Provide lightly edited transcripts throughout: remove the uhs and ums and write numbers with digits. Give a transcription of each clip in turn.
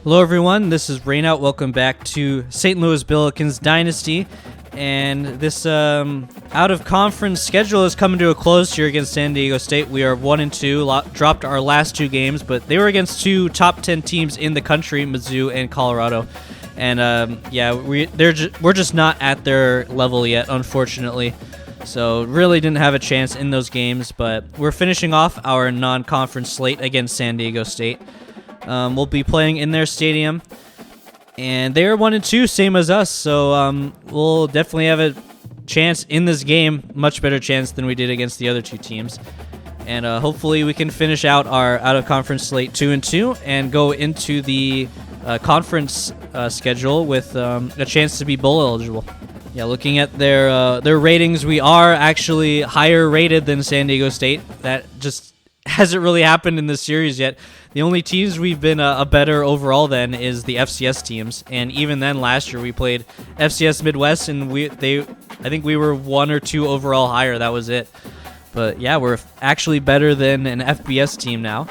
Hello everyone, this is Rainout. Welcome back to St. Louis Billikens Dynasty. And this out-of-conference schedule is coming to a close here against San Diego State. We are 1-2, dropped our last two games, but they were against two top 10 teams in the country, Mizzou and Colorado. And yeah, we're just not at their level yet, unfortunately. So really didn't have a chance in those games, but we're finishing off our non-conference slate against San Diego State. We'll be playing in their stadium, and they're 1-2, same as us. So we'll definitely have a chance in this game, much better chance than we did against the other two teams. And hopefully we can finish out our out-of-conference slate 2-2 and go into the conference schedule with a chance to be bowl eligible. Yeah, looking at their ratings, we are actually higher rated than San Diego State. That just hasn't really happened in this series yet. The only teams we've been a better overall than is the FCS teams, and even then last year we played FCS Midwest, and I think we were 1 or 2 overall higher. That was it. But yeah, we're actually better than an FBS team now.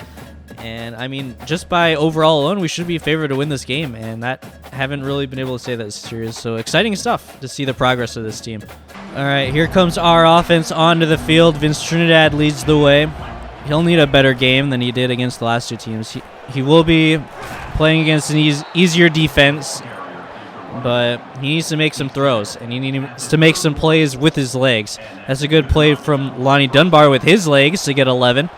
And I mean, just by overall alone, we should be favored to win this game, and that haven't really been able to say that this series. So exciting stuff to see the progress of this team. All right, here comes our offense onto the field. Vince Trinidad leads the way. He'll need a better game than he did against the last two teams. He will be playing against an easier defense, but he needs to make some throws, and he needs to make some plays with his legs. That's a good play from Lonnie Dunbar with his legs to get 11.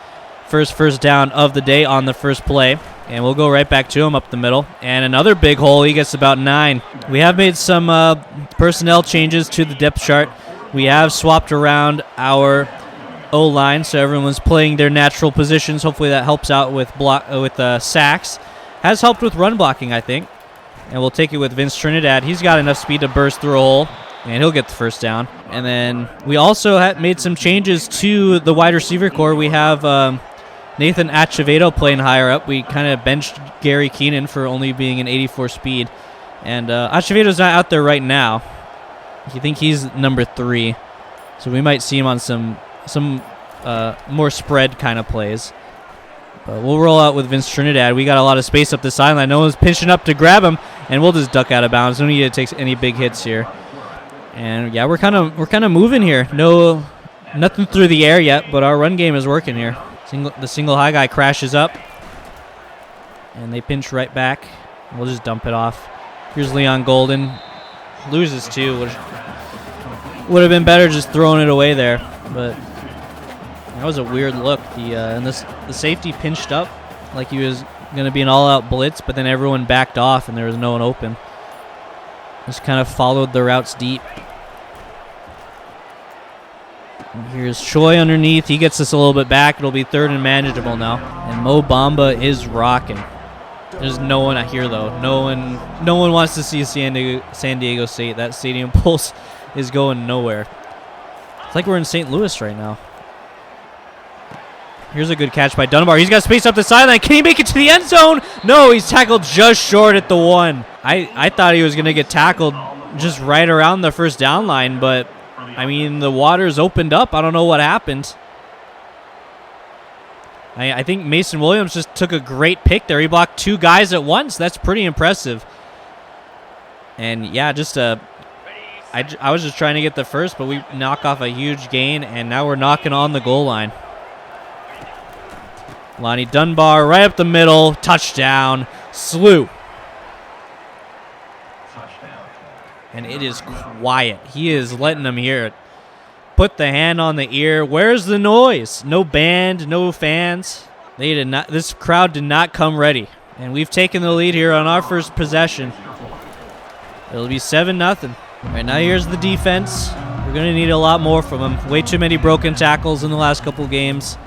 First down of the day on the first play, and we'll go right back to him up the middle. And another big hole. He gets about 9. We have made some personnel changes to the depth chart. We have swapped around our O-line, so everyone's playing their natural positions. Hopefully that helps out with sacks. Has helped with run blocking, I think. And we'll take it with Vince Trinidad. He's got enough speed to burst through a hole, and he'll get the first down. And then we also made some changes to the wide receiver core. We have Nathan Acevedo playing higher up. We kind of benched Gary Keenan for only being an 84 speed. And Acevedo's not out there right now. I think he's number 3. So we might see him on some more spread kind of plays. But we'll roll out with Vince Trinidad. We got a lot of space up the sideline. No one's pinching up to grab him, and we'll just duck out of bounds. Don't need to take any big hits here. And yeah, we're kind of moving here. Nothing through the air yet, but our run game is working here. The single high guy crashes up, and they pinch right back. We'll just dump it off. Here's Leon Golden. Loses 2. Would have been better just throwing it away there, but that was a weird look. The safety pinched up like he was going to be an all-out blitz, but then everyone backed off and there was no one open. Just kind of followed the routes deep. And here's Choi underneath. He gets us a little bit back. It'll be 3rd and manageable now. And Mo Bamba is rocking. There's no one out here though. No one wants to see San Diego State. That stadium pulse is going nowhere. It's like we're in St. Louis right now. Here's a good catch by Dunbar. He's got space up the sideline. Can he make it to the end zone? No, he's tackled just short at the 1. I thought he was going to get tackled just right around the first down line, but, I mean, the water's opened up. I don't know what happened. I think Mason Williams just took a great pick there. He blocked 2 guys at once. That's pretty impressive. And, yeah, I was just trying to get the first, but we knock off a huge gain, and now we're knocking on the goal line. Lonnie Dunbar right up the middle. Touchdown. Slew. And it is quiet. He is letting them hear it. Put the hand on the ear. Where's the noise? No band, no fans. They did not. This crowd did not come ready. And we've taken the lead here on our first possession. It'll be 7-0. All right, now here's the defense. We're going to need a lot more from them. Way too many broken tackles in the last couple games.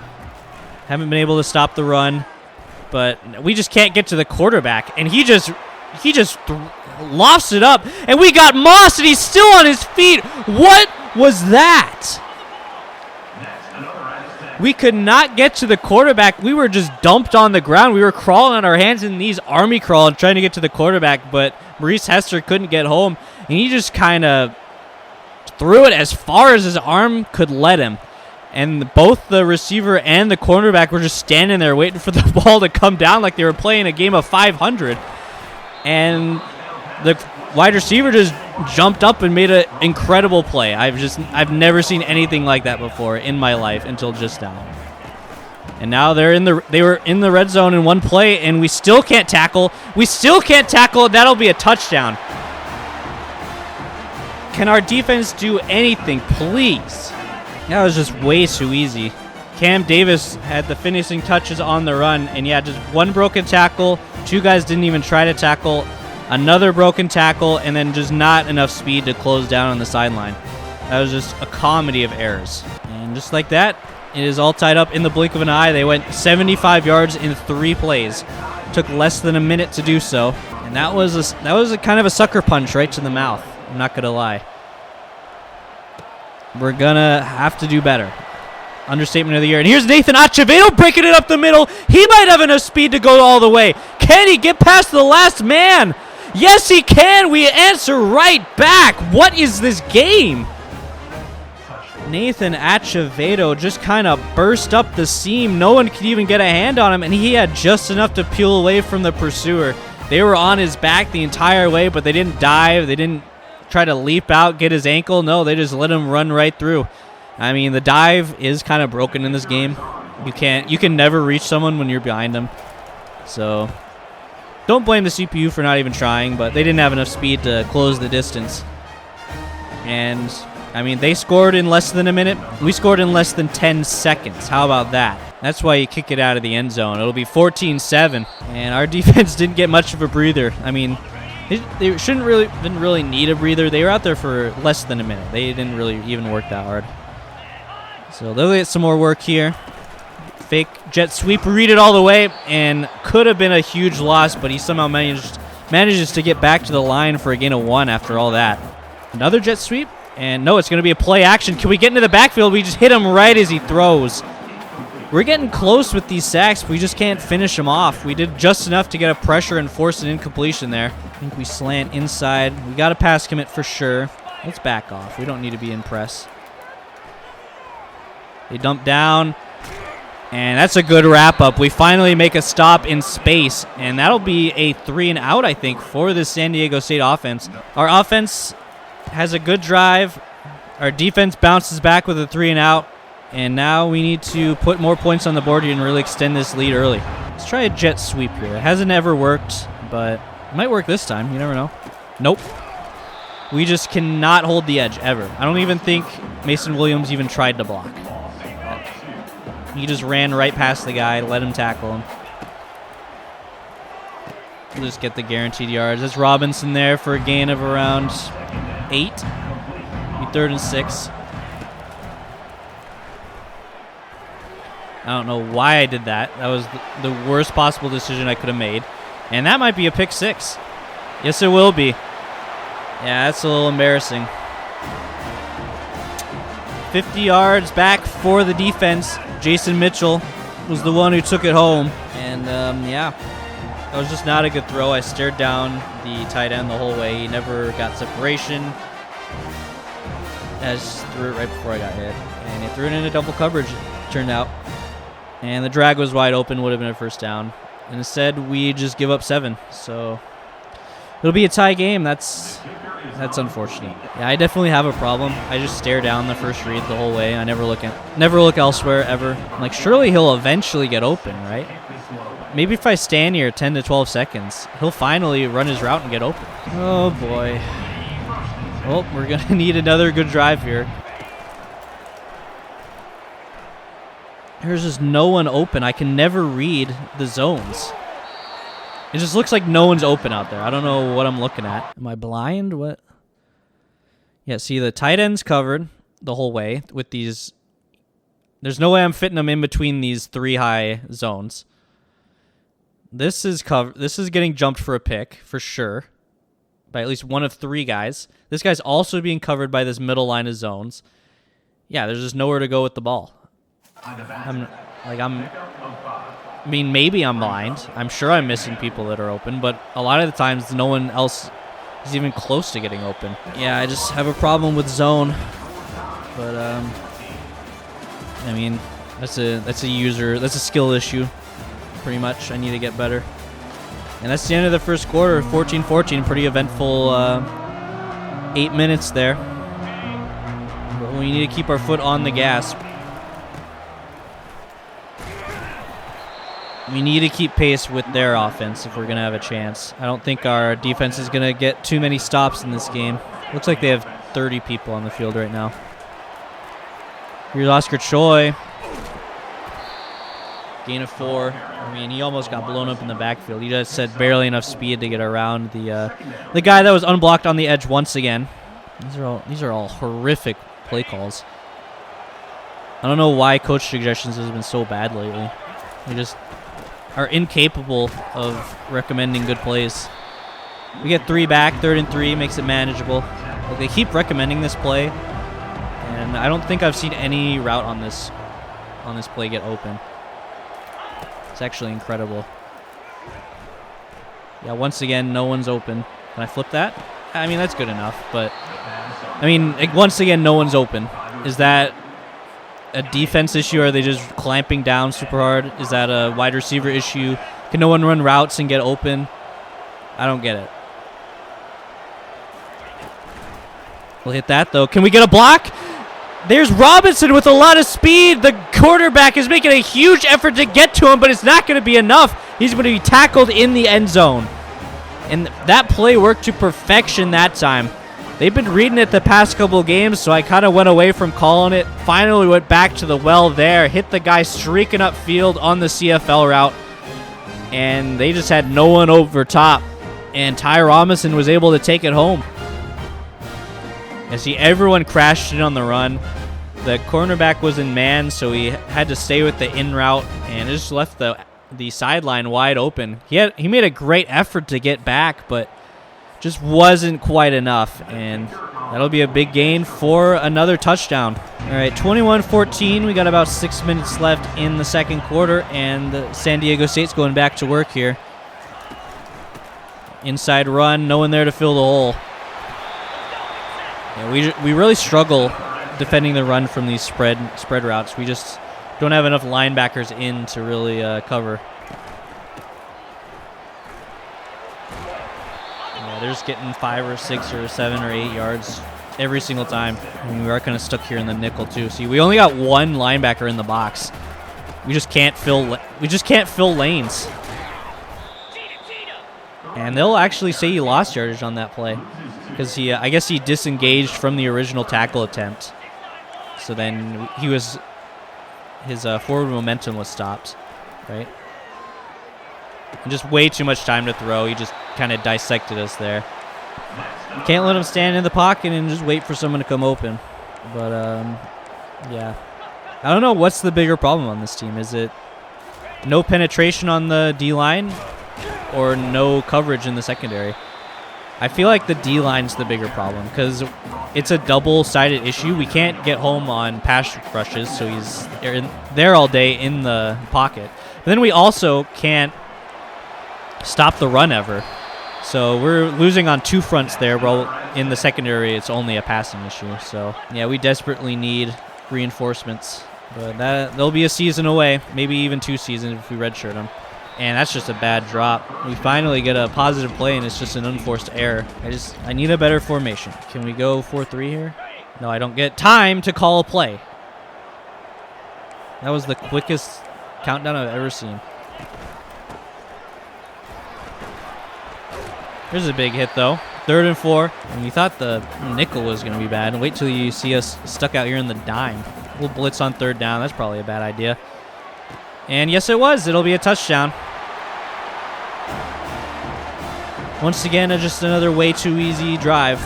Haven't been able to stop the run, but we just can't get to the quarterback. And he just lofts it up, and we got Moss, and he's still on his feet. What was that? We could not get to the quarterback. We were just dumped on the ground. We were crawling on our hands and knees, army crawling, trying to get to the quarterback, but Maurice Hester couldn't get home, and he just kind of threw it as far as his arm could let him. And both the receiver and the cornerback were just standing there waiting for the ball to come down like they were playing a game of 500. and the wide receiver just jumped up and made an incredible play. I've never seen anything like that before in my life until just now. And now they were in the red zone in one play, and we still can't tackle. We still can't tackle. That'll be a touchdown. Can our defense do anything, please? That was just way too easy. Cam Davis had the finishing touches on the run, and yeah, just one broken tackle. Two guys didn't even try to tackle. Another broken tackle, and then just not enough speed to close down on the sideline. That was just a comedy of errors. And just like that, it is all tied up in the blink of an eye. They went 75 yards in 3 plays. Took less than a minute to do so, and that was a kind of a sucker punch right to the mouth. I'm not gonna lie. We're gonna have to do better. Understatement of the year. And here's Nathan Acevedo breaking it up the middle. He might have enough speed to go all the way. Can he get past the last man? Yes, he can. We answer right back. What is this game? Nathan Acevedo just kind of burst up the seam. No one could even get a hand on him, and he had just enough to peel away from the pursuer. They were on his back the entire way, but they didn't dive. They didn't try to leap out, get his ankle. No, they just let him run right through. I mean, the dive is kind of broken in this game. You can never reach someone when you're behind them. So don't blame the CPU for not even trying, but they didn't have enough speed to close the distance. And I mean, they scored in less than a minute. We scored in less than 10 seconds. How about that? That's why you kick it out of the end zone. It'll be 14-7, and our defense didn't get much of a breather. I mean, they didn't really need a breather. They were out there for less than a minute. They didn't really even work that hard. So they'll get some more work here. Fake jet sweep, read it all the way, and could have been a huge loss, but he somehow manages to get back to the line for a gain of 1 after all that. Another jet sweep, and no, it's going to be a play action. Can we get into the backfield? We just hit him right as he throws. We're getting close with these sacks, but we just can't finish them off. We did just enough to get a pressure and force an incompletion there. I think we slant inside. We got a pass commit for sure. Let's back off. We don't need to be in press. They dump down, and that's a good wrap-up. We finally make a stop in space, and that'll be a 3-and-out, I think, for the San Diego State offense. Our offense has a good drive. Our defense bounces back with a 3-and-out, and now we need to put more points on the board here and really extend this lead early. Let's try a jet sweep here. It hasn't ever worked, but it might work this time. You never know. Nope. We just cannot hold the edge, ever. I don't even think Mason Williams even tried to block. He just ran right past the guy, let him tackle him. We'll just get the guaranteed yards. That's Robinson there for a gain of around 8. Be 3rd and 6. I don't know why I did that. That was the worst possible decision I could have made. And that might be a pick 6. Yes, it will be. Yeah, that's a little embarrassing. 50 yards back for the defense. Jason Mitchell was the one who took it home. And, yeah, that was just not a good throw. I stared down the tight end the whole way. He never got separation. I just threw it right before I got hit. And he threw it into double coverage, it turned out. And the drag was wide open, would have been a first down. And instead, we just give up 7. So it'll be a tie game. That's unfortunate. Yeah, I definitely have a problem. I just stare down the first read the whole way. I never look elsewhere ever. I'm like, surely he'll eventually get open, right? Maybe if I stand here 10 to 12 seconds, he'll finally run his route and get open. Oh boy. Well, we're gonna need another good drive here. There's just no one open. I can never read the zones. It just looks like no one's open out there. I don't know what I'm looking at. Am I blind? What? Yeah, see, the tight end's covered the whole way with these. There's no way I'm fitting them in between these 3 high zones. This is covered. This is getting jumped for a pick, for sure, by at least one of 3 guys. This guy's also being covered by this middle line of zones. Yeah, there's just nowhere to go with the ball. I mean, maybe I'm blind. I'm sure I'm missing people that are open, but a lot of the times no one else is even close to getting open. Yeah, I just have a problem with zone. But I mean, that's a skill issue, pretty much. I need to get better. And that's the end of the first quarter, 14-14. Pretty eventful 8 minutes there. But we need to keep our foot on the gas. We need to keep pace with their offense if we're going to have a chance. I don't think our defense is going to get too many stops in this game. Looks like they have 30 people on the field right now. Here's Oscar Choi. Gain of 4. I mean, he almost got blown up in the backfield. He just had barely enough speed to get around the guy that was unblocked on the edge once again. These are all horrific play calls. I don't know why coach suggestions has been so bad lately. They just are incapable of recommending good plays. We get 3 back, 3rd and 3, makes it manageable. Like, they keep recommending this play, and I don't think I've seen any route on this play get open. It's actually incredible. Yeah, once again, no one's open. Can I flip that? I mean, that's good enough, but I mean, once again, no one's open. Is that a defense issue? Are they just clamping down super hard? Is that a wide receiver issue? Can no one run routes and get open? I don't get it. We'll hit that, though. Can we get a block? There's Robinson with a lot of speed. The quarterback is making a huge effort to get to him, but it's not going to be enough. He's going to be tackled in the end zone. And that play worked to perfection that time. They've been reading it the past couple of games, so I kind of went away from calling it. Finally went back to the well there. Hit the guy streaking upfield on the CFL route. And they just had no one over top. And Ty Robinson was able to take it home. You see, everyone crashed in on the run. The cornerback was in man, so he had to stay with the in route, and it just left the sideline wide open. He made a great effort to get back, but just wasn't quite enough, and that'll be a big gain for another touchdown. All right, 21-14. We got about 6 minutes left in the second quarter, and San Diego State's going back to work here. Inside run, no one there to fill the hole. Yeah, we really struggle defending the run from these spread routes. We just don't have enough linebackers in to really cover. Yeah, they're just getting 5 or 6 or 7 or 8 yards every single time. I mean, we are kind of stuck here in the nickel too. See, we only got one linebacker in the box. We just can't fill lanes. And they'll actually say he lost yardage on that play because I guess he disengaged from the original tackle attempt. So then his forward momentum was stopped, right? And just way too much time to throw. He just kind of dissected us there. You can't let him stand in the pocket and just wait for someone to come open. But yeah, I don't know what's the bigger problem on this team. Is it no penetration on the D-line or no coverage in the secondary? I feel like the D-line's the bigger problem because it's a double-sided issue. We can't get home on pass rushes, so he's there all day in the pocket. But then we also can't stop the run ever. So we're losing on 2 fronts there, while in the secondary it's only a passing issue. So, yeah, we desperately need reinforcements. But they'll be a season away, maybe even 2 seasons if we redshirt them. And that's just a bad drop. We finally get a positive play, and it's just an unforced error. I need a better formation. Can we go 4-3 here? No, I don't get time to call a play. That was the quickest countdown I've ever seen. There's a big hit, though. 3rd and 4. And we thought the nickel was going to be bad. Wait till you see us stuck out here in the dime. We'll blitz on 3rd down. That's probably a bad idea. And yes, it was. It'll be a touchdown. Once again, just another way too easy drive.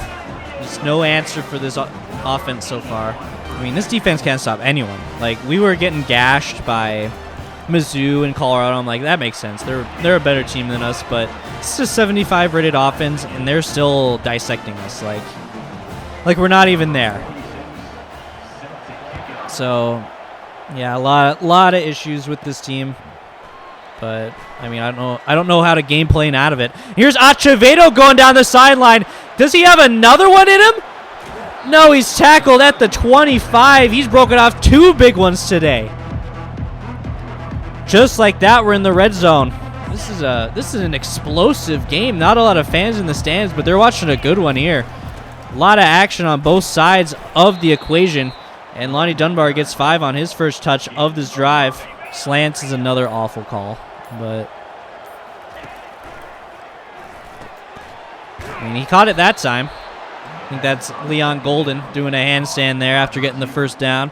Just no answer for this offense so far. I mean, this defense can't stop anyone. Like, we were getting gashed by Mizzou and Colorado. I'm like, that makes sense. They're a better team than us, but it's a 75 rated offense, and they're still dissecting us. Like we're not even there. So, yeah, a lot of issues with this team. But I mean, I don't know how to game plan out of it. Here's Acevedo going down the sideline. Does he have another one in him? No, he's tackled at the 25. He's broken off 2 big ones today. Just like that, we're in the red zone. this is an explosive game. Not a lot of fans in the stands, but they're watching a good one here. A lot of action on both sides of the equation, and Lonnie Dunbar gets 5 on his first touch of this drive. Slants is another awful call, but I mean, he caught it that time. I think that's Leon Golden doing a handstand there after getting the first down.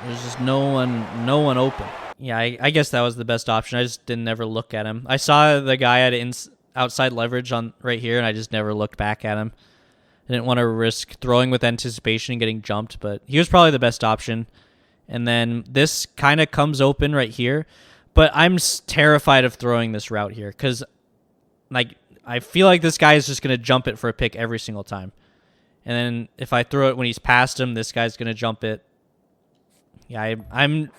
There's just no one open. Yeah, I guess that was the best option. I just didn't ever look at him. I saw the guy at outside leverage on right here, and I just never looked back at him. I didn't want to risk throwing with anticipation and getting jumped, but he was probably the best option. And then this kind of comes open right here, but I'm terrified of throwing this route here because, like, I feel like this guy is just going to jump it for a pick every single time. And then if I throw it when he's past him, this guy's going to jump it. Yeah, I'm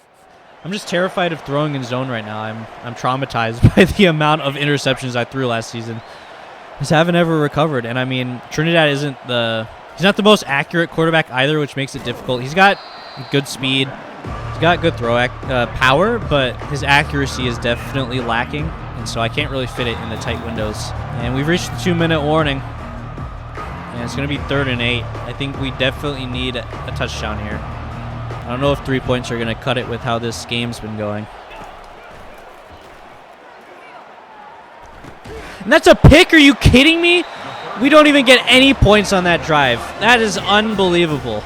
just terrified of throwing in zone right now. I'm traumatized by the amount of interceptions I threw last season. Just haven't ever recovered. And I mean, Trinidad he's not the most accurate quarterback either, which makes it difficult. He's got good speed. He's got good throw power, but his accuracy is definitely lacking. And so I can't really fit it in the tight windows. And we've reached the 2-minute warning. And it's going to be 3rd and 8. I think we definitely need a touchdown here. I don't know if 3 points are going to cut it with how this game's been going. And that's a pick? Are you kidding me? We don't even get any points on that drive. That is unbelievable.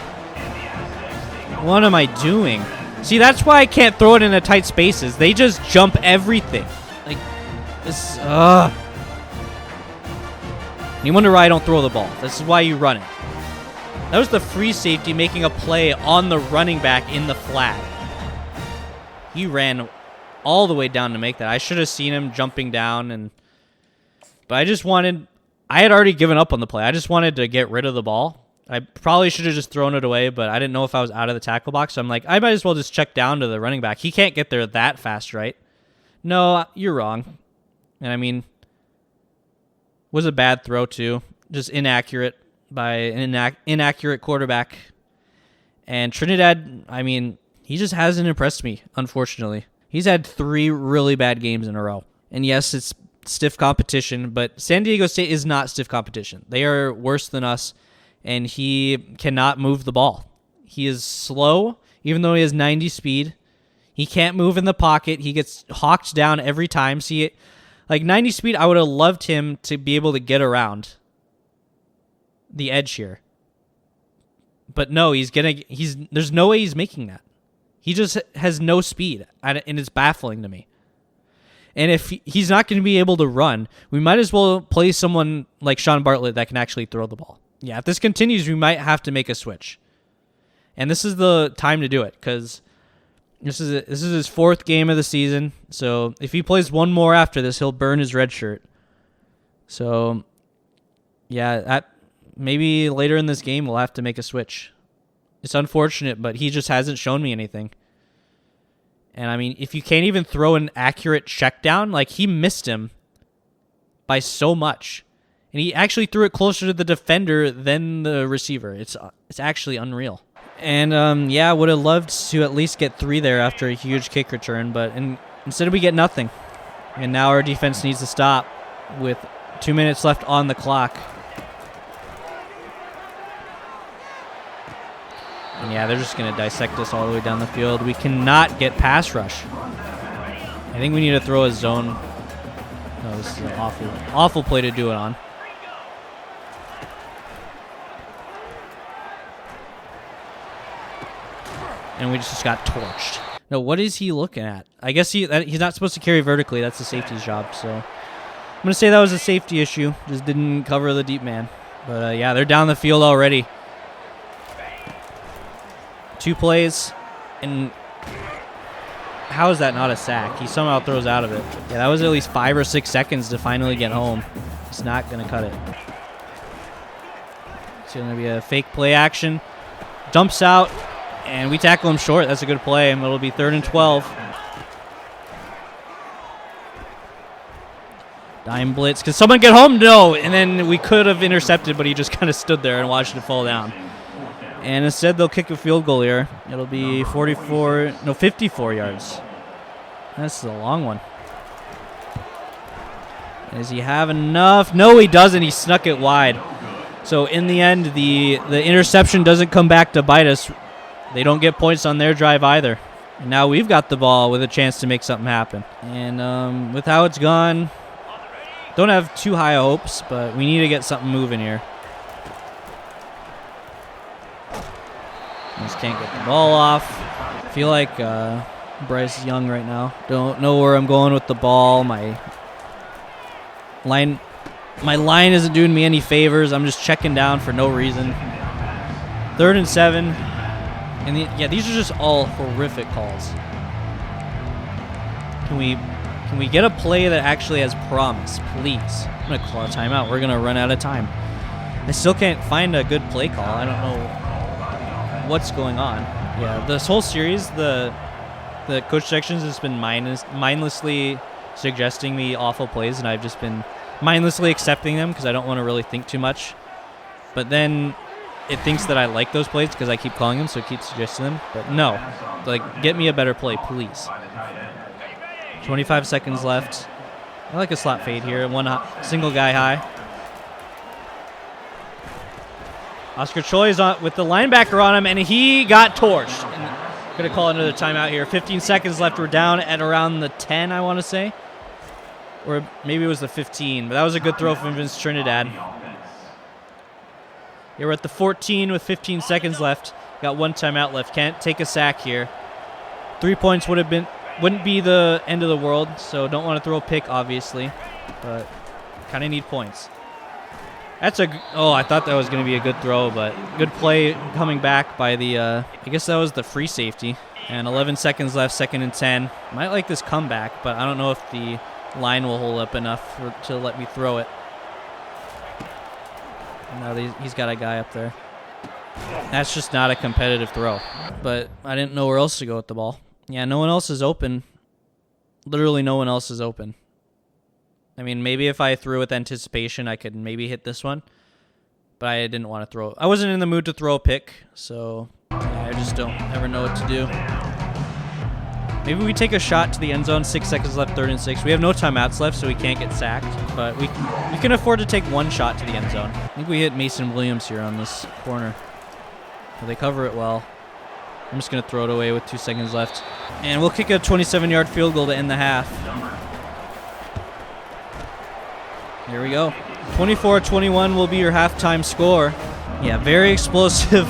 What am I doing? See, that's why I can't throw it in the tight spaces. They just jump everything. Like, this, You wonder why I don't throw the ball. This is why you run it. That was the free safety making a play on the running back in the flat. He ran all the way down to make that. I should have seen him jumping down, but I had already given up on the play. I just wanted to get rid of the ball. I probably should have just thrown it away, but I didn't know if I was out of the tackle box. So I'm like, I might as well just check down to the running back. He can't get there that fast, right? No, you're wrong. And I mean, was a bad throw too. Just inaccurate by an inaccurate quarterback. And Trinidad, I mean, he just hasn't impressed me, unfortunately. He's had 3 really bad games in a row. And yes, it's stiff competition, but San Diego State is not stiff competition. They are worse than us, and he cannot move the ball. He is slow, even though he has 90 speed. He can't move in the pocket. He gets hawked down every time. See, like 90 speed, I would have loved him to be able to get around the edge here. But no, there's no way he's making that. He just has no speed, and it's baffling to me. And if he's not going to be able to run, we might as well play someone like Sean Bartlett that can actually throw the ball. Yeah, if this continues, we might have to make a switch. And this is the time to do it, because this is his 4th game of the season. So if he plays one more after this, he'll burn his red shirt. So, yeah, maybe later in this game we'll have to make a switch. It's unfortunate, but he just hasn't shown me anything. And I mean, if you can't even throw an accurate check down, like he missed him by so much. And he actually threw it closer to the defender than the receiver. It's actually unreal. And yeah, would have loved to at least get 3 there after a huge kick return, but instead we get nothing. And now our defense needs to stop with 2 minutes left on the clock. And yeah, they're just going to dissect us all the way down the field. We cannot get pass rush. I think we need to throw a zone. No, this is an awful play to do it on. And we just got torched. No, what is he looking at? I guess he's not supposed to carry vertically. That's the safety's job. So I'm going to say that was a safety issue. Just didn't cover the deep man. But yeah, they're down the field already. 2 plays, and how is that not a sack? He somehow throws out of it. Yeah, that was at least 5 or 6 seconds to finally get home. It's not going to cut it. It's going to be a fake play action. Dumps out, and we tackle him short. That's a good play, and it'll be 3rd and 12. Dime blitz. Can someone get home? No. And then we could have intercepted, but he just kind of stood there and watched it fall down. And instead, they'll kick a field goal here. It'll be 54 yards. This is a long one. Does he have enough? No, he doesn't. He snuck it wide. So in the end, the interception doesn't come back to bite us. They don't get points on their drive either. And now we've got the ball with a chance to make something happen. And with how it's gone, don't have too high hopes, but we need to get something moving here. Just can't get the ball off. I feel like Bryce Young right now. Don't know where I'm going with the ball. My line isn't doing me any favors. I'm just checking down for no reason. 3rd and 7. And yeah, these are just all horrific calls. Can we get a play that actually has promise, please? I'm going to call a timeout. We're going to run out of time. I still can't find a good play call. I don't know what's going on. Yeah, this whole series, the coach sections has been mindlessly suggesting me awful plays, and I've just been mindlessly accepting them because I don't want to really think too much. But then it thinks that I like those plays because I keep calling them, so it keeps suggesting them. But no, like, get me a better play, please. 25 seconds left. I like a slot fade here. One single guy high. Oscar Choi is on with the linebacker on him, and he got torched. Going to call another timeout here. 15 seconds left. We're down at around the 10, I want to say. Or maybe it was the 15, but that was a good throw from Vince Trinidad. Yeah, we're at the 14 with 15 seconds left. Got one timeout left. Can't take a sack here. 3 points wouldn't be the end of the world, so don't want to throw a pick, obviously, but kind of need points. That's I thought that was going to be a good throw, but good play coming back by the, I guess that was the free safety. And 11 seconds left, 2nd and 10. Might like this comeback, but I don't know if the line will hold up enough to let me throw it. Now he's got a guy up there. That's just not a competitive throw. But I didn't know where else to go with the ball. Yeah, no one else is open. Literally no one else is open. I mean, maybe if I threw with anticipation, I could maybe hit this one. But I didn't want to throw. I wasn't in the mood to throw a pick, so yeah, I just don't ever know what to do. Maybe we take a shot to the end zone. 6 seconds left, 3rd and 6. We have no timeouts left, so we can't get sacked. But we can afford to take one shot to the end zone. I think we hit Mason Williams here on this corner. Well, they cover it well. I'm just going to throw it away with 2 seconds left. And we'll kick a 27-yard field goal to end the half. Here we go. 24-21 will be your halftime score. Yeah, very explosive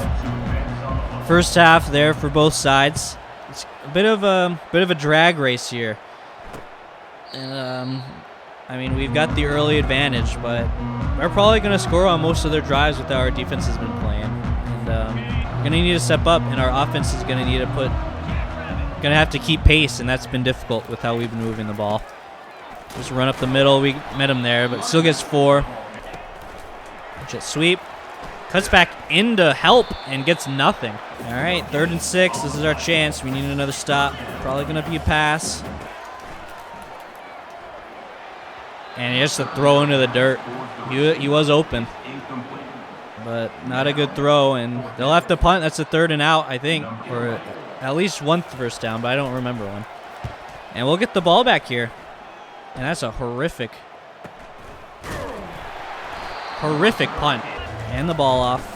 first half there for both sides. It's a bit of a drag race here. And I mean, we've got the early advantage, but we're probably going to score on most of their drives with how our defense has been playing. And we're going to need to step up, and our offense is going to have to keep pace, and that's been difficult with how we've been moving the ball. Just run up the middle. We met him there, but still gets 4. Jet sweep. Cuts back into help and gets nothing. All right, 3rd and 6. This is our chance. We need another stop. Probably going to be a pass. And he has to throw into the dirt. He was open, but not a good throw, and they'll have to punt. That's a 3rd and out, I think, or at least one first down, but I don't remember one. And we'll get the ball back here. And that's a horrific punt. And the ball off.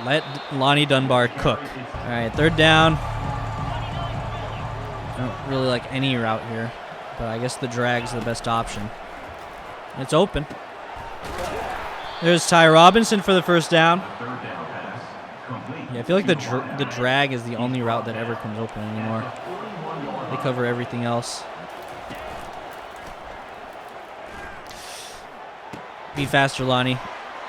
Let Lonnie Dunbar cook. All right, 3rd down. I don't really like any route here, but I guess the drag's the best option. It's open. There's Ty Robinson for the first down. Yeah, I feel like the drag is the only route that ever comes open anymore. They cover everything else. Be faster, Lonnie.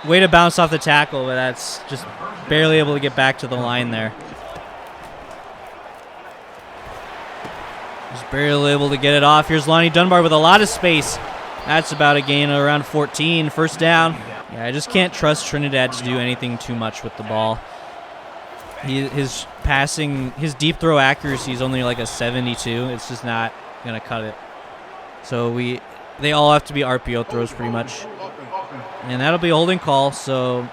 Way to bounce off the tackle, but that's just barely able to get back to the line there. Just barely able to get it off. Here's Lonnie Dunbar with a lot of space. That's about a gain of around 14. First down. Yeah, I just can't trust Trinidad to do anything too much with the ball. His passing, his deep throw accuracy is only like a 72. It's just not going to cut it. So they all have to be RPO throws pretty much. And that'll be a holding call, so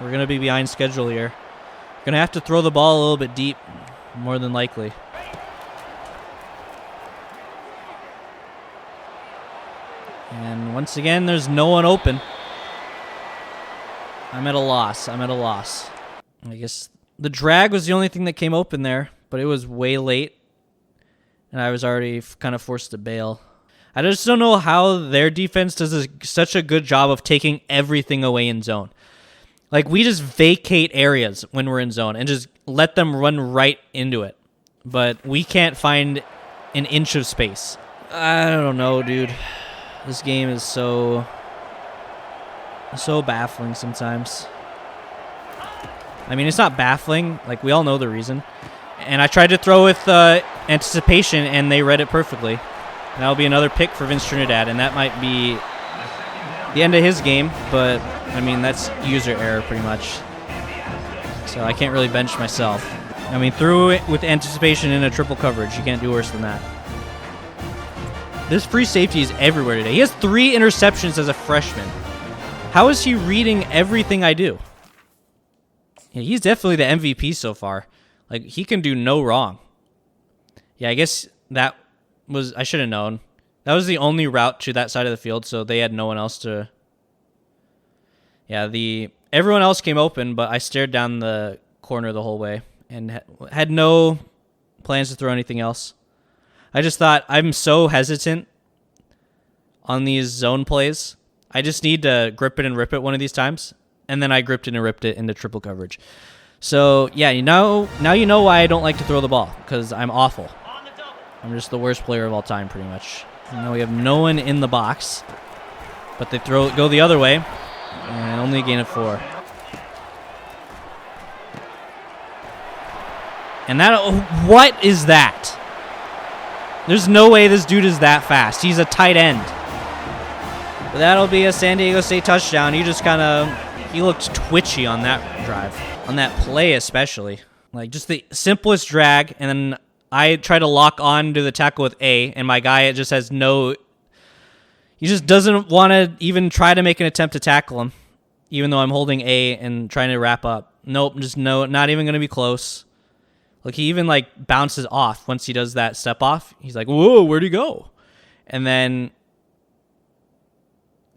we're going to be behind schedule here. Going to have to throw the ball a little bit deep, more than likely. And once again, there's no one open. I'm at a loss. I guess the drag was the only thing that came open there, but it was way late. And I was already kind of forced to bail. I just don't know how their defense does such a good job of taking everything away in zone. Like, we just vacate areas when we're in zone and just let them run right into it. But we can't find an inch of space. I don't know, dude. This game is so baffling sometimes. I mean, it's not baffling. Like, we all know the reason. And I tried to throw with anticipation, and they read it perfectly. And that'll be another pick for Vince Trinidad, and that might be the end of his game. But, I mean, that's user error pretty much. So I can't really bench myself. I mean, threw it with anticipation in a triple coverage. You can't do worse than that. This free safety is everywhere today. He has 3 interceptions as a freshman. How is he reading everything I do? Yeah, he's definitely the MVP so far. Like, he can do no wrong. Yeah, I guess that was... I should have known. That was the only route to that side of the field, so they had no one else to... Yeah, everyone else came open, but I stared down the corner the whole way and had no plans to throw anything else. I just thought, I'm so hesitant on these zone plays. I just need to grip it and rip it one of these times. And then I gripped it and ripped it into triple coverage. So, yeah, now you know why I don't like to throw the ball, because I'm awful. I'm just the worst player of all time, pretty much. And now we have no one in the box. But they go the other way, and only a gain of 4. And what is that? There's no way this dude is that fast. He's a tight end. But that'll be a San Diego State touchdown. He looked twitchy on that drive. On that play especially. Like, just the simplest drag, and then I try to lock on to the tackle with A, and my guy just has no... He just doesn't want to even try to make an attempt to tackle him, even though I'm holding A and trying to wrap up. Nope, just no, not even going to be close. Look, he even, like, bounces off once he does that step off. He's like, whoa, where'd he go? And then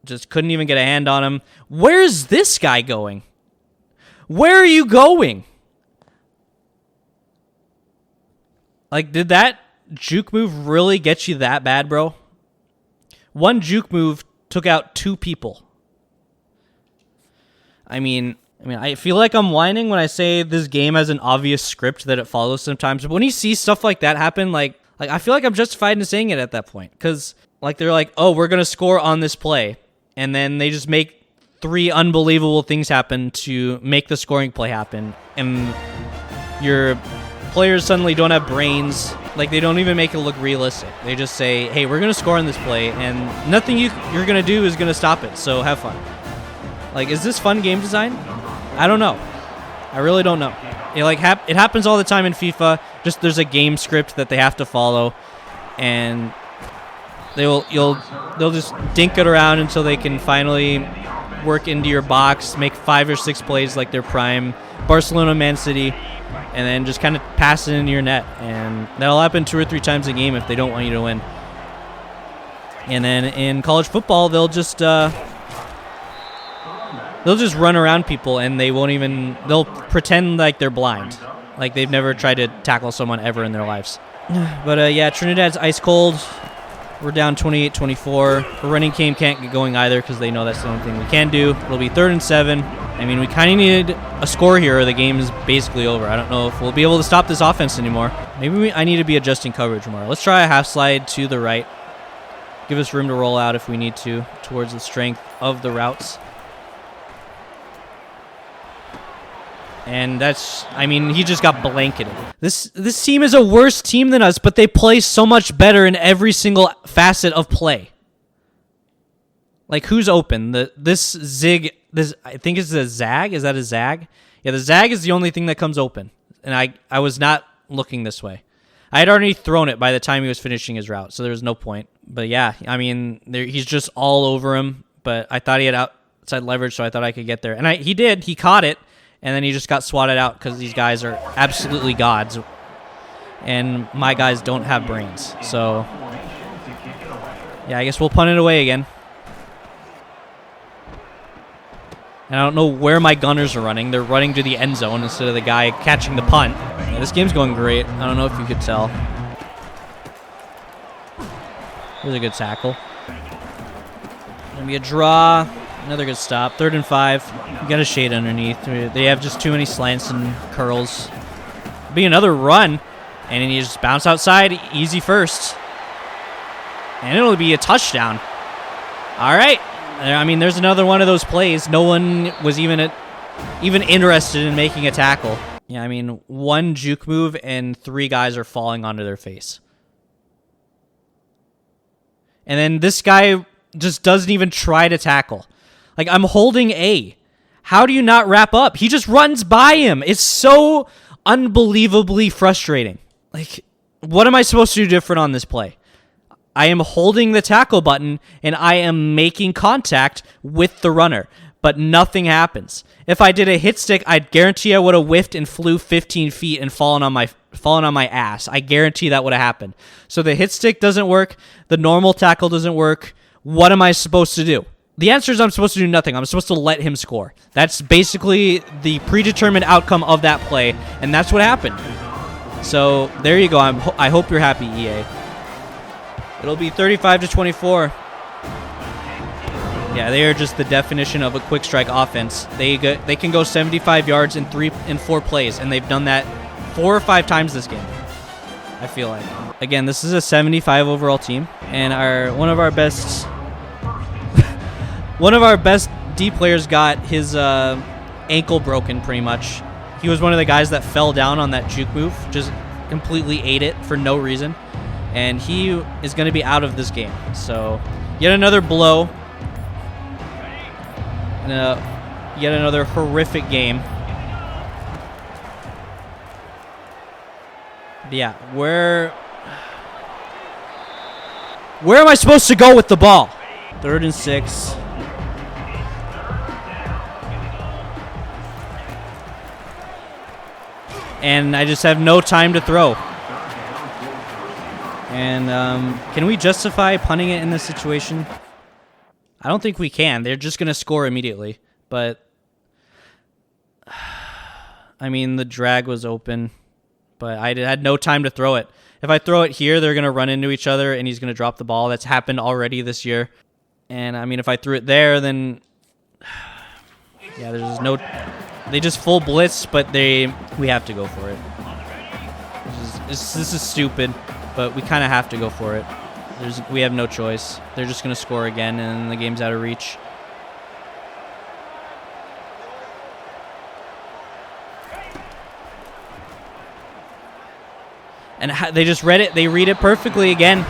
just couldn't even get a hand on him. Where's this guy going? Where are you going? Like, did that juke move really get you that bad, bro? One juke move took out 2 people. I mean, I feel like I'm whining when I say this game has an obvious script that it follows sometimes. But when you see stuff like that happen, like I feel like I'm justified in saying it at that point. Because, like, they're like, oh, we're going to score on this play. And then they just make 3 unbelievable things happen to make the scoring play happen. And your players suddenly don't have brains. Like, they don't even make it look realistic. They just say, hey, we're going to score on this play. And nothing you're going to do is going to stop it. So have fun. Like, is this fun game design? I don't know. I really don't know. It happens all the time in FIFA. Just there's a game script that they have to follow, and they'll just dink it around until they can finally work into your box, make 5 or 6 plays like their prime Barcelona, Man City, and then just kind of pass it into your net. And that'll happen 2 or 3 times a game if they don't want you to win. And then in college football, they'll just run around people, and they'll pretend like they're blind. Like they've never tried to tackle someone ever in their lives. But yeah, Trinidad's ice cold. We're down 28-24. The running game can't get going either because they know that's the only thing we can do. It'll be 3rd and 7. I mean, we kind of need a score here or the game is basically over. I don't know if we'll be able to stop this offense anymore. Maybe I need to be adjusting coverage more. Let's try a half slide to the right. Give us room to roll out if we need to towards the strength of the routes. And he just got blanketed. This team is a worse team than us, but they play so much better in every single facet of play. Like, who's open? This zig, I think it's a zag. Is that a zag? Yeah, the zag is the only thing that comes open. And I was not looking this way. I had already thrown it by the time he was finishing his route, so there was no point. But yeah, I mean, he's just all over him. But I thought he had outside leverage, so I thought I could get there. And he did. He caught it. And then he just got swatted out because these guys are absolutely gods. And my guys don't have brains. So, yeah, I guess we'll punt it away again. And I don't know where my gunners are running. They're running to the end zone instead of the guy catching the punt. Yeah, this game's going great. I don't know if you could tell. Here's a good tackle. Gonna be a draw. Another good stop. 3rd and 5. You got a shade underneath. They have just too many slants and curls. Be another run. And then you just bounce outside. Easy first. And it'll be a touchdown. All right. I mean, there's another one of those plays. No one was even interested in making a tackle. Yeah, I mean, 1 juke move and 3 guys are falling onto their face. And then this guy just doesn't even try to tackle. Like, I'm holding A. How do you not wrap up? He just runs by him. It's so unbelievably frustrating. Like, what am I supposed to do different on this play? I am holding the tackle button, and I am making contact with the runner, but nothing happens. If I did a hit stick, I'd guarantee I would have whiffed and flew 15 feet and fallen on my ass. I guarantee that would have happened. So the hit stick doesn't work. The normal tackle doesn't work. What am I supposed to do? The answer is I'm supposed to do nothing. I'm supposed to let him score. That's basically the predetermined outcome of that play, and that's what happened. So there you go. I hope you're happy, EA. It'll be 35-24. Yeah, they are just the definition of a quick strike offense. They can go 75 yards in 4 plays, and they've done that 4 or 5 times this game, I feel like. Again, this is a 75 overall team, and one of our best D players got his ankle broken pretty much. He was one of the guys that fell down on that juke move, just completely ate it for no reason. And he is going to be out of this game. So, yet another blow. Yet another horrific game. But yeah, where am I supposed to go with the ball? 3rd and 6. And I just have no time to throw. And can we justify punting it in this situation? I don't think we can. They're just going to score immediately. But, I mean, the drag was open. But I had no time to throw it. If I throw it here, they're going to run into each other, and he's going to drop the ball. That's happened already this year. And, I mean, if I threw it there, then... Yeah, there's just no... They just full blitz, but we have to go for it. This is stupid. But we kind of have to go for it. We have no choice. They're just going to score again, and the game's out of reach. And they just read it. They read it perfectly again.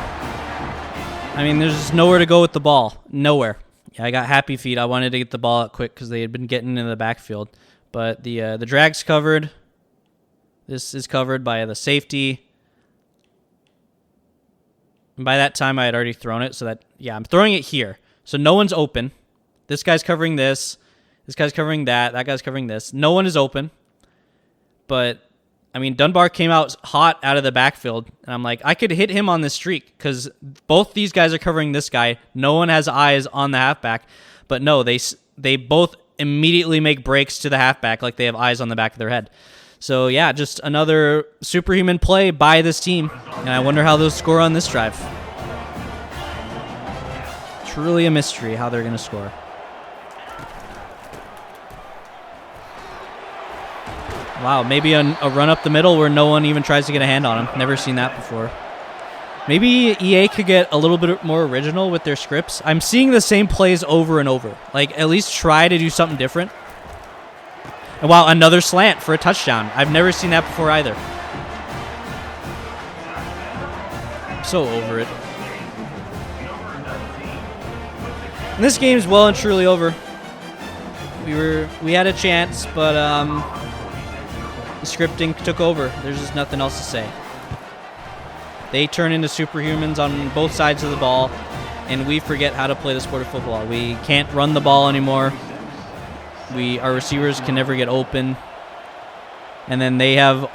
I mean, there's just nowhere to go with the ball. Nowhere. Yeah, I got happy feet. I wanted to get the ball out quick because they had been getting into the backfield. But the drag's covered. This is covered by the safety. And by that time, I had already thrown it. So that, yeah, I'm throwing it here. So no one's open. This guy's covering this. This guy's covering that. That guy's covering this. No one is open. But, I mean, Dunbar came out hot out of the backfield. And I'm like, I could hit him on this streak because both these guys are covering this guy. No one has eyes on the halfback. But no, they both immediately make breaks to the halfback like they have eyes on the back of their head. So, yeah, just another superhuman play by this team. And I wonder how they'll score on this drive. Truly a mystery how they're going to score. Wow, maybe a run up the middle where no one even tries to get a hand on him. Never seen that before. Maybe EA could get a little bit more original with their scripts. I'm seeing the same plays over and over. Like, at least try to do something different. And wow, another slant for a touchdown. I've never seen that before either. I'm so over it. And this game's well and truly over. We had a chance, but the scripting took over. There's just nothing else to say. They turn into superhumans on both sides of the ball, and we forget how to play the sport of football. We can't run the ball anymore. Our receivers can never get open. And then they have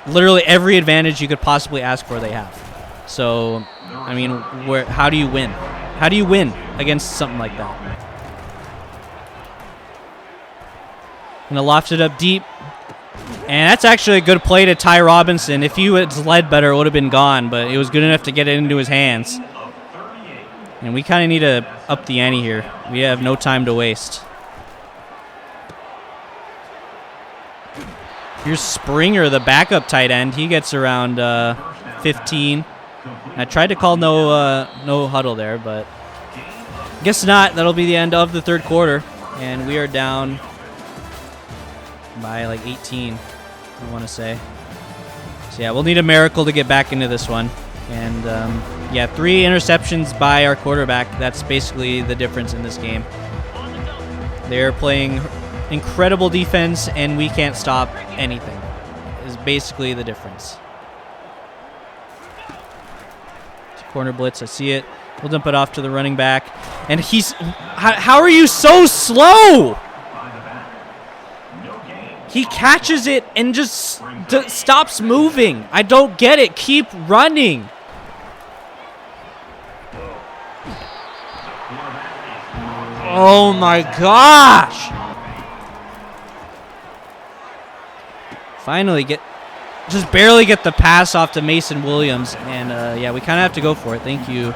literally every advantage you could possibly ask for they have. So, I mean, how do you win? How do you win against something like that? Gonna loft it up deep. And that's actually a good play to Ty Robinson. If he was led better, it would have been gone, but it was good enough to get it into his hands. And we kind of need to up the ante here. We have no time to waste. Here's Springer, the backup tight end. He gets around 15. I tried to call no huddle there, but guess not. That'll be the end of the third quarter, and we are down by like 18, I want to say. So yeah, we'll need a miracle to get back into this one. And yeah, 3 interceptions by our quarterback. That's basically the difference in this game. They're playing incredible defense, and we can't stop anything. Is basically the difference. Corner blitz, I see it. We'll dump it off to the running back. And he's... How are you so slow? He catches it and just stops moving. I don't get it. Keep running. Oh my gosh. Finally just barely get the pass off to Mason Williams. And yeah, we kind of have to go for it. Thank you,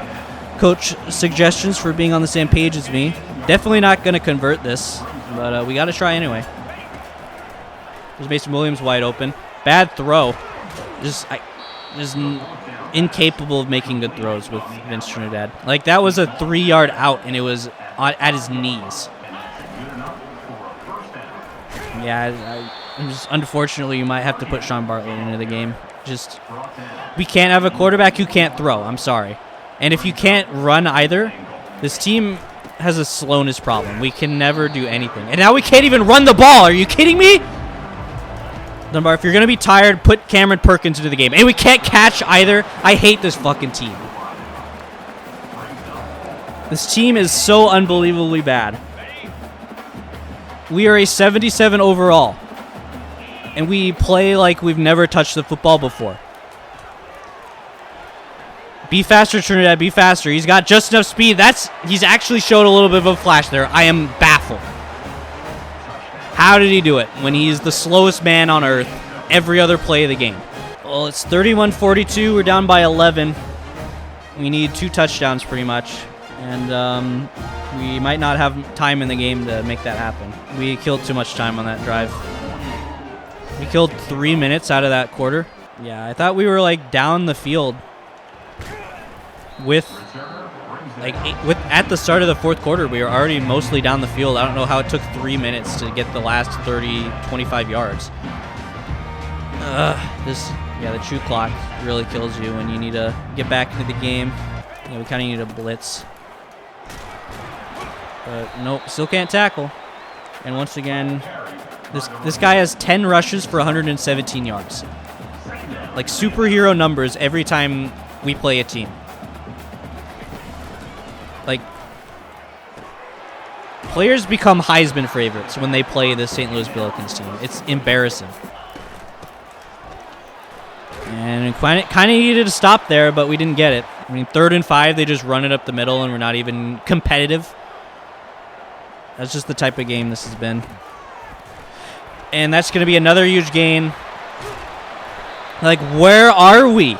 Coach Suggestions, for being on the same page as me. Definitely not going to convert this, but we got to try anyway. There's Mason Williams wide open. Bad throw. Just incapable of making good throws with Vince Trinidad. Like, that was a 3-yard out, and it was at his knees. Yeah, unfortunately, you might have to put Sean Bartlett into the game. We can't have a quarterback who can't throw. I'm sorry. And if you can't run either, this team has a slowness problem. We can never do anything. And now we can't even run the ball. Are you kidding me? Dunbar, if you're going to be tired, put Cameron Perkins into the game. And we can't catch either. I hate this fucking team. This team is so unbelievably bad. We are a 77 overall. And we play like we've never touched the football before. Be faster, Trinidad. Be faster. He's got just enough speed. He's actually showed a little bit of a flash there. I am baffled. How did he do it when he's the slowest man on earth every other play of the game? Well, it's 31-42. We're down by 11. We need 2 touchdowns pretty much. And we might not have time in the game to make that happen. We killed too much time on that drive. We killed 3 minutes out of that quarter. Yeah, I thought we were like down the field at the start of the fourth quarter. We were already mostly down the field. I don't know how it took 3 minutes to get the last 25 yards. The true clock really kills you when you need to get back into the game. Yeah, we kind of need a blitz. But nope, still can't tackle. And once again, this guy has 10 rushes for 117 yards. Like superhero numbers every time we play a team. Like, players become Heisman favorites when they play the St. Louis Billikens team. It's embarrassing. And kind of needed to stop there, but we didn't get it. I mean, 3rd and 5, they just run it up the middle, and we're not even competitive. That's just the type of game this has been. And that's going to be another huge gain. Like, where are we?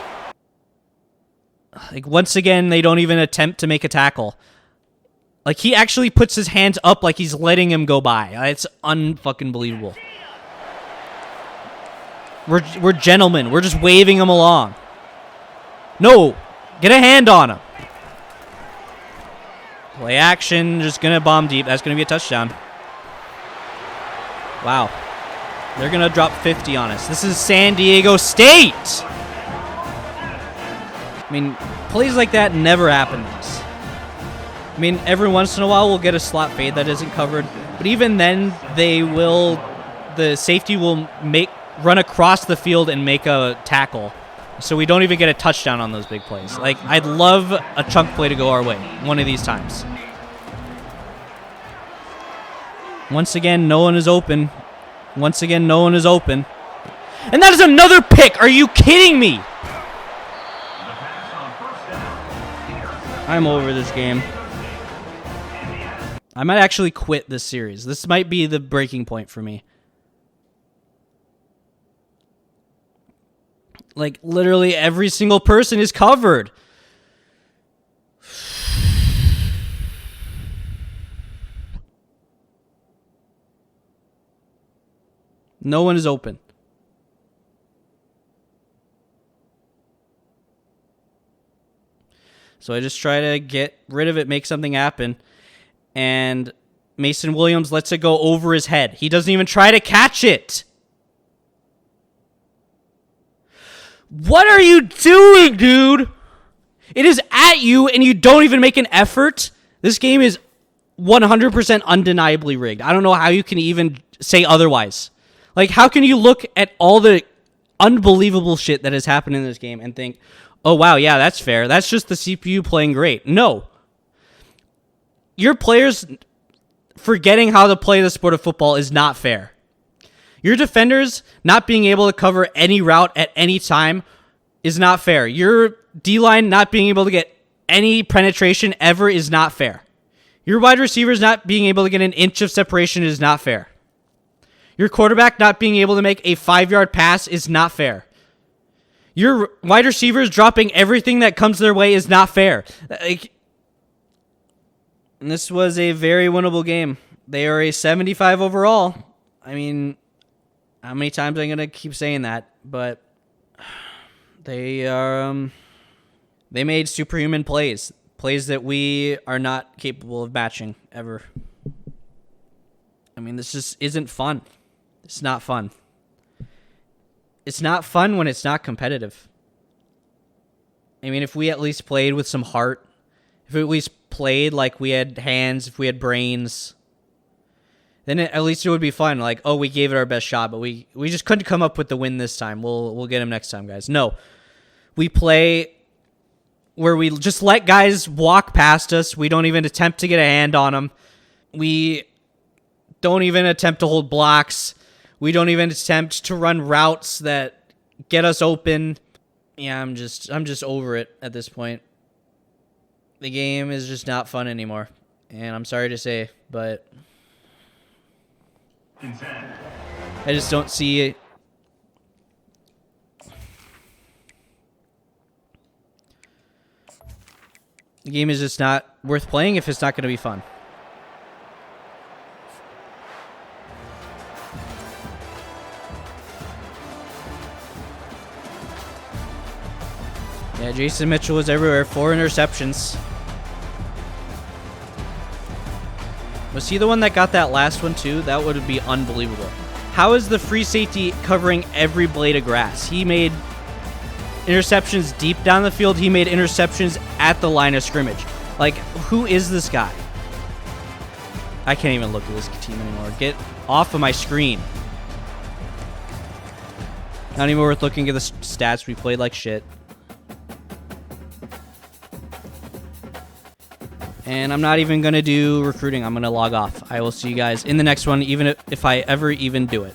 Like, once again, they don't even attempt to make a tackle. Like, he actually puts his hands up like he's letting him go by. It's unfucking believable. We're gentlemen. We're just waving him along. No! Get a hand on him. Play action. Just going to bomb deep. That's going to be a touchdown. Wow. They're going to drop 50 on us. This is San Diego State! I mean, plays like that never happen to us. I mean, every once in a while we'll get a slot fade that isn't covered. But even then, the safety will run across the field and make a tackle. So we don't even get a touchdown on those big plays. Like, I'd love a chunk play to go our way one of these times. Once again, no one is open. Once again, no one is open. And that is another pick! Are you kidding me? I'm over this game. I might actually quit this series. This might be the breaking point for me. Like, literally every single person is covered. No one is open. So I just try to get rid of it, make something happen. And Mason Williams lets it go over his head. He doesn't even try to catch it. What are you doing, dude? It is at you and you don't even make an effort. This game is 100% undeniably rigged. I don't know how you can even say otherwise. Like, how can you look at all the unbelievable shit that has happened in this game and think, oh, wow, yeah, that's fair. That's just the CPU playing great. No. Your players forgetting how to play the sport of football is not fair. Your defenders not being able to cover any route at any time is not fair. Your D-line not being able to get any penetration ever is not fair. Your wide receivers not being able to get an inch of separation is not fair. Your quarterback not being able to make a 5-yard pass is not fair. Your wide receivers dropping everything that comes their way is not fair. Like, and this was a very winnable game. They are a 75 overall. I mean, how many times am I going to keep saying that? But they are, they made superhuman plays. Plays that we are not capable of matching ever. I mean, this just isn't fun. It's not fun. It's not fun when it's not competitive. I mean, if we at least played with some heart, if we at least played like we had hands, if we had brains, then at least it would be fun. Like, oh, we gave it our best shot, but we just couldn't come up with the win this time. We'll get him next time, guys. No. We play where we just let guys walk past us. We don't even attempt to get a hand on them. We don't even attempt to hold blocks. We don't even attempt to run routes that get us open. Yeah, I'm just over it at this point. The game is just not fun anymore. And I'm sorry to say, but I just don't see it. The game is just not worth playing if it's not going to be fun. Yeah, Jason Mitchell was everywhere. 4 interceptions. Was he the one that got that last one too? That would be unbelievable. How is the free safety covering every blade of grass? He made interceptions deep down the field. He made interceptions at the line of scrimmage. Like, who is this guy? I can't even look at this team anymore. Get off of my screen. Not even worth looking at the stats. We played like shit. And I'm not even going to do recruiting. I'm going to log off. I will see you guys in the next one, even if I ever even do it.